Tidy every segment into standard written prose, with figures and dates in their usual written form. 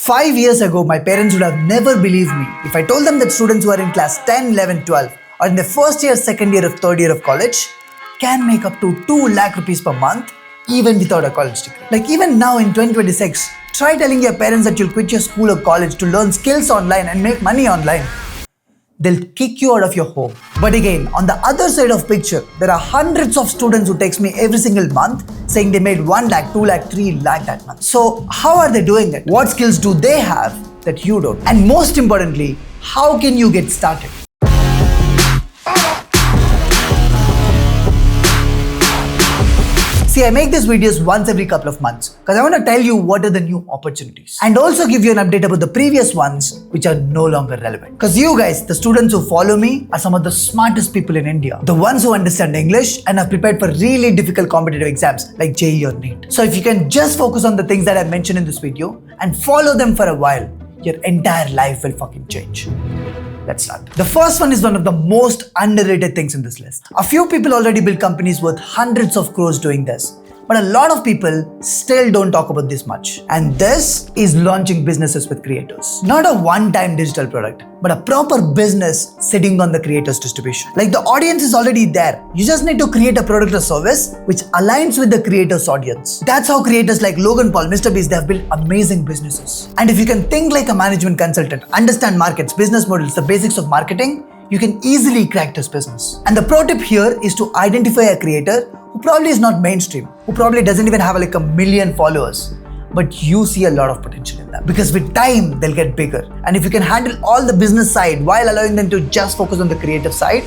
5 years ago, my parents would have never believed me if I told them that students who are in class 10, 11, 12 or in their first year, second year or third year of college can make up to 2 lakh rupees per month even without a college degree. Like even now in 2026, try telling your parents that you'll quit your school or college to learn skills online and make money online. They'll kick you out of your home. But again, on the other side of picture, there are hundreds of students who text me every single month saying they made 1 lakh, 2 lakh, 3 lakh that month. So how are they doing it? What skills do they have that you don't? And most importantly, how can you get started? See, I make these videos once every couple of months because I want to tell you what are the new opportunities and also give you an update about the previous ones which are no longer relevant. Because you guys, the students who follow me, are some of the smartest people in India. The ones who understand English and have prepared for really difficult competitive exams like JEE or NEET. So if you can just focus on the things that I mentioned in this video and follow them for a while, your entire life will fucking change. Let's start. The first one is one of the most underrated things in this list. A few people already built companies worth hundreds of crores doing this, but a lot of people still don't talk about this much. And this is launching businesses with creators. Not a one-time digital product, but a proper business sitting on the creator's distribution. Like the audience is already there. You just need to create a product or service which aligns with the creator's audience. That's how creators like Logan Paul, Mr. Beast, they have built amazing businesses. And if you can think like a management consultant, understand markets, business models, the basics of marketing, you can easily crack this business. And the pro tip here is to identify a creator who probably is not mainstream, who probably doesn't even have like 1 million followers, but you see a lot of potential in them. Because with time, they'll get bigger. And if you can handle all the business side while allowing them to just focus on the creative side,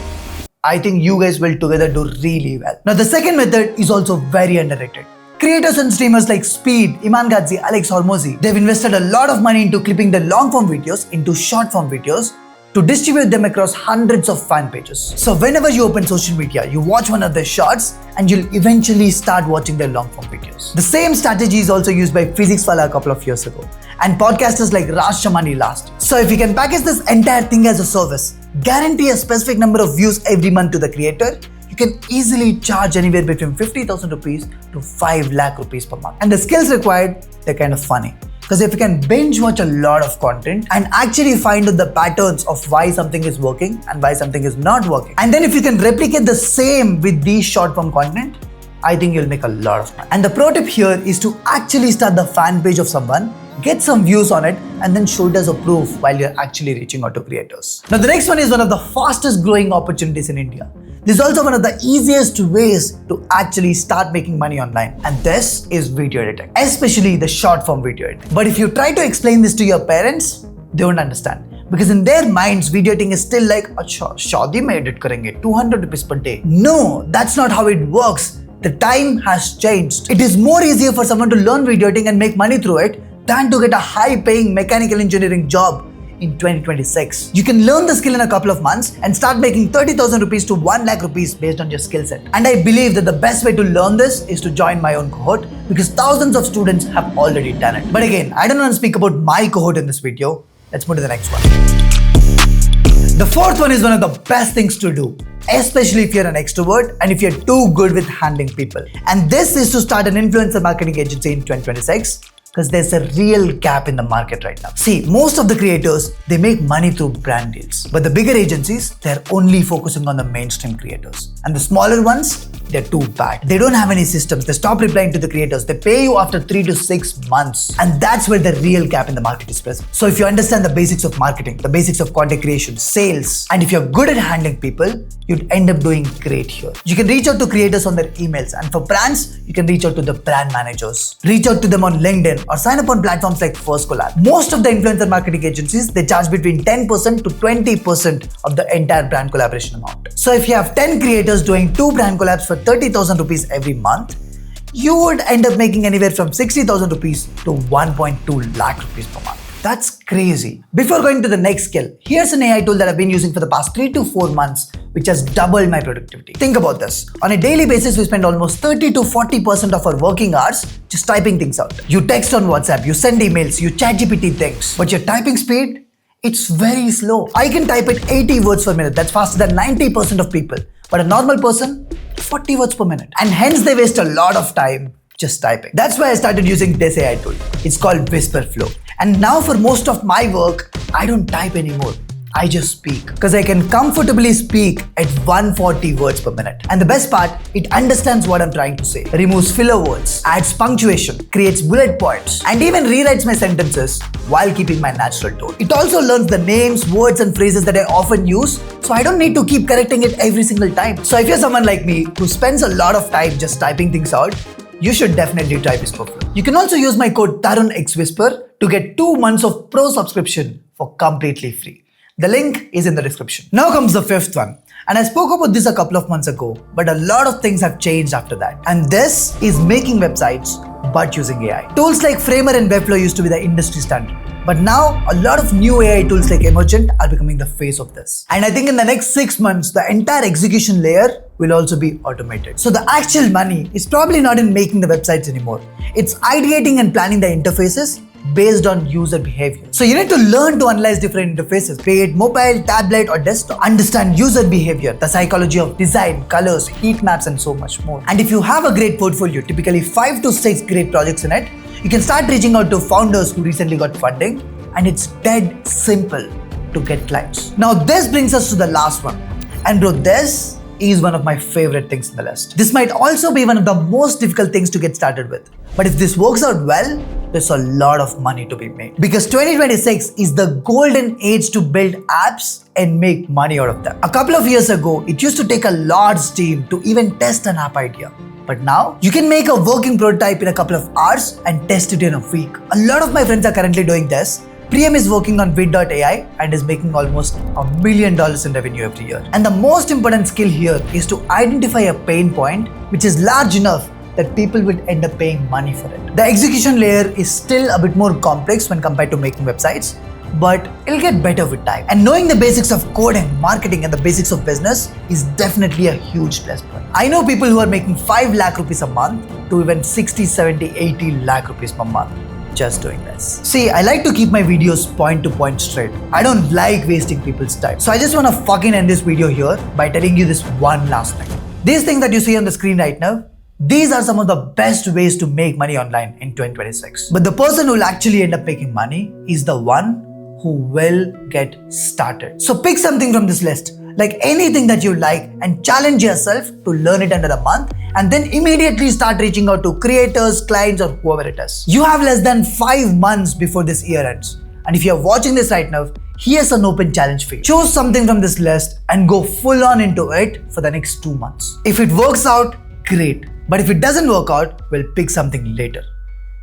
I think you guys will together do really well. Now, the second method is also very underrated. Creators and streamers like Speed, Iman Gadzhi, Alex Hormozi, they've invested a lot of money into clipping the long form videos into short form videos to distribute them across hundreds of fan pages. So whenever you open social media, you watch one of their shorts and you'll eventually start watching their long form videos. The same strategy is also used by Physics Wala a couple of years ago and podcasters like Raj Shamani last. So if you can package this entire thing as a service, guarantee a specific number of views every month to the creator, you can easily charge anywhere between 50,000 rupees to 5 lakh rupees per month. And the skills required, they're kind of funny. Because if you can binge watch a lot of content and actually find out the patterns of why something is working and why something is not working, and then if you can replicate the same with these short form content, I think you'll make a lot of money. And the pro tip here is to actually start the fan page of someone, get some views on it, and then show it as a proof while you're actually reaching out to creators. Now the next one is one of the fastest growing opportunities in India. This is also one of the easiest ways to actually start making money online. And this is video editing, especially the short form video editing. But if you try to explain this to your parents, they won't understand. Because in their minds, video editing is still like, "Acha, shaadi mein edit karenge, 200 rupees per day." No, that's not how it works. The time has changed. It is more easier for someone to learn video editing and make money through it than to get a high paying mechanical engineering job in 2026. You can learn the skill in a couple of months and start making 30,000 rupees to 1 lakh rupees based on your skill set. And I believe that the best way to learn this is to join my own cohort because thousands of students have already done it. But again, I don't want to speak about my cohort in this video. Let's move to the next one. The fourth one is one of the best things to do, especially if you're an extrovert and if you're too good with handling people. And this is to start an influencer marketing agency in 2026. Because there's a real gap in the market right now. See, most of the creators, they make money through brand deals. But the bigger agencies, they're only focusing on the mainstream creators. And the smaller ones, they're too bad. They don't have any systems. They stop replying to the creators. They pay you after 3 to 6 months. And that's where the real gap in the market is present. So if you understand the basics of marketing, the basics of content creation, sales, and if you're good at handling people, you'd end up doing great here. You can reach out to creators on their emails. And for brands, you can reach out to the brand managers. Reach out to them on LinkedIn or sign up on platforms like First Collab. Most of the influencer marketing agencies, they charge between 10% to 20% of the entire brand collaboration amount. So if you have 10 creators doing 2 brand collabs for 30,000 rupees every month, you would end up making anywhere from 60,000 rupees to 1.2 lakh rupees per month. That's crazy. Before going to the next skill, here's an AI tool that I've been using for the past 3 to 4 months, which has doubled my productivity. Think about this. On a daily basis, we spend almost 30 to 40% of our working hours just typing things out. You text on WhatsApp, you send emails, you ChatGPT things, but your typing speed, it's very slow. I can type at 80 words per minute. That's faster than 90% of people. But a normal person, 40 words per minute. And hence they waste a lot of time just typing. That's why I started using this AI tool. It's called Whisper Flow. And now for most of my work, I don't type anymore. I just speak, because I can comfortably speak at 140 words per minute. And the best part, it understands what I'm trying to say, removes filler words, adds punctuation, creates bullet points, and even rewrites my sentences while keeping my natural tone. It also learns the names, words, and phrases that I often use, so I don't need to keep correcting it every single time. So if you're someone like me who spends a lot of time just typing things out, you should definitely try Whisper Flow. You can also use my code THARUNXWISPR to get 2 months of pro subscription for completely free. The link is in the description. Now comes the fifth one. And I spoke about this a couple of months ago, but a lot of things have changed after that. And this is making websites, but using AI. Tools like Framer and Webflow used to be the industry standard. But now, a lot of new AI tools like Emergent are becoming the face of this. And I think in the next 6 months, the entire execution layer will also be automated. So the actual money is probably not in making the websites anymore. It's ideating and planning the interfaces based on user behavior. So you need to learn to analyze different interfaces, be it mobile, tablet, or desktop. Understand user behavior, the psychology of design, colors, heat maps, and so much more. And if you have a great portfolio, typically 5 to 6 great projects in it, you can start reaching out to founders who recently got funding, and it's dead simple to get clients. Now this brings us to the last one. And bro, this is one of my favorite things in the list. This might also be one of the most difficult things to get started with. But if this works out well, there's a lot of money to be made. Because 2026 is the golden age to build apps and make money out of them. A couple of years ago, it used to take a large team to even test an app idea. But now, you can make a working prototype in a couple of hours and test it in a week. A lot of my friends are currently doing this. Priyam is working on Vid.ai and is making almost $1 million in revenue every year. And the most important skill here is to identify a pain point which is large enough that people will end up paying money for it. The execution layer is still a bit more complex when compared to making websites, but it'll get better with time. And knowing the basics of code and marketing and the basics of business is definitely a huge plus point. I know people who are making 5 lakh rupees a month to even 60, 70, 80 lakh rupees per month just doing this. See, I like to keep my videos point to point straight. I don't like wasting people's time. So I just want to fucking end this video here by telling you this one last thing. These things that you see on the screen right now, these are some of the best ways to make money online in 2026. But the person who will actually end up making money is the one who will get started. So pick something from this list, like anything that you like, and challenge yourself to learn it under a month, and then immediately start reaching out to creators, clients, or whoever it is. You have less than 5 months before this year ends. And if you're watching this right now, here's an open challenge for you. Choose something from this list and go full on into it for the next 2 months. If it works out, great. But if it doesn't work out, we'll pick something later.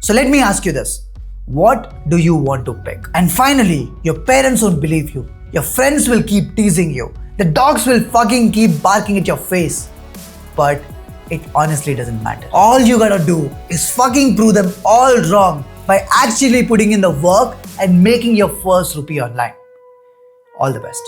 So let me ask you this. What do you want to pick? And finally, your parents won't believe you. Your friends will keep teasing you. The dogs will fucking keep barking at your face. But it honestly doesn't matter. All you gotta do is fucking prove them all wrong by actually putting in the work and making your first rupee online. All the best.